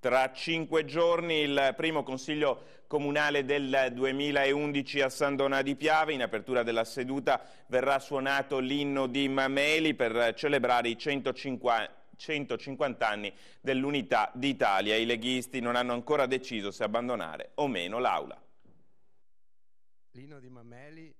Tra 5 giorni il primo consiglio comunale del 2011 a San Donà di Piave. In apertura della seduta verrà suonato l'inno di Mameli per celebrare i 150 anni dell'Unità d'Italia. I leghisti non hanno ancora deciso se abbandonare o meno l'Aula. L'inno di Mameli.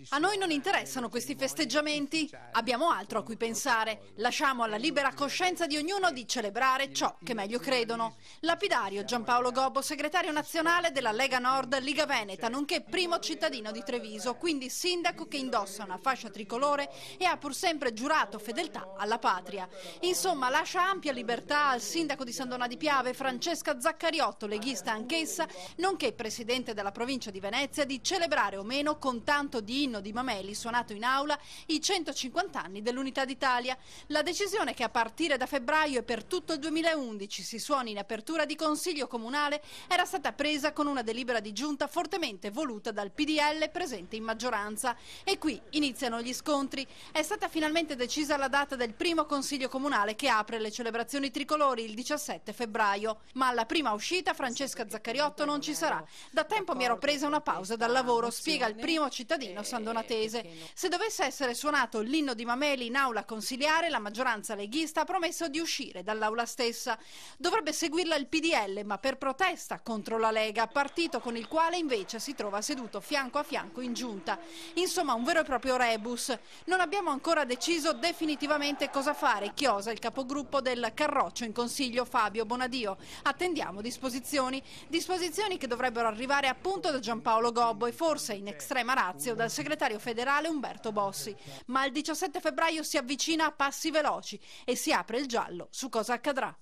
A noi non interessano questi festeggiamenti, abbiamo altro a cui pensare. Lasciamo alla libera coscienza di ognuno di celebrare ciò che meglio credono. Lapidario Giampaolo Gobbo, segretario nazionale della Lega Nord Liga Veneta, nonché primo cittadino di Treviso, quindi sindaco che indossa una fascia tricolore e ha pur sempre giurato fedeltà alla patria. Insomma, lascia ampia libertà al sindaco di San Donà di Piave, Francesca Zaccariotto, leghista anch'essa, nonché presidente della provincia di Venezia, di celebrare o meno con tanto di inno di Mameli suonato in aula i 150 anni dell'Unità d'Italia. La decisione che a partire da febbraio e per tutto il 2011 si suoni in apertura di Consiglio Comunale era stata presa con una delibera di giunta fortemente voluta dal PDL presente in maggioranza. E qui iniziano gli scontri. È stata finalmente decisa la data del primo Consiglio Comunale che apre le celebrazioni tricolori il 17 febbraio. Ma alla prima uscita Francesca Zaccariotto non ci sarà. Da tempo mi ero presa una pausa dal lavoro, spiega il primo cittadino sandonatese. Se dovesse essere suonato l'inno di Mameli in aula consiliare, la maggioranza leghista ha promesso di uscire dall'aula stessa. Dovrebbe seguirla il PDL, ma per protesta contro la Lega, partito con il quale invece si trova seduto fianco a fianco in giunta. Insomma, un vero e proprio rebus. Non abbiamo ancora deciso definitivamente cosa fare, chiosa il capogruppo del Carroccio in Consiglio Fabio Bonadio. Attendiamo disposizioni che dovrebbero arrivare appunto da Giampaolo Gobbo e forse in extrema ratio dal segretario federale Umberto Bossi. Ma il 17 febbraio si avvicina a passi veloci e si apre il giallo su cosa accadrà.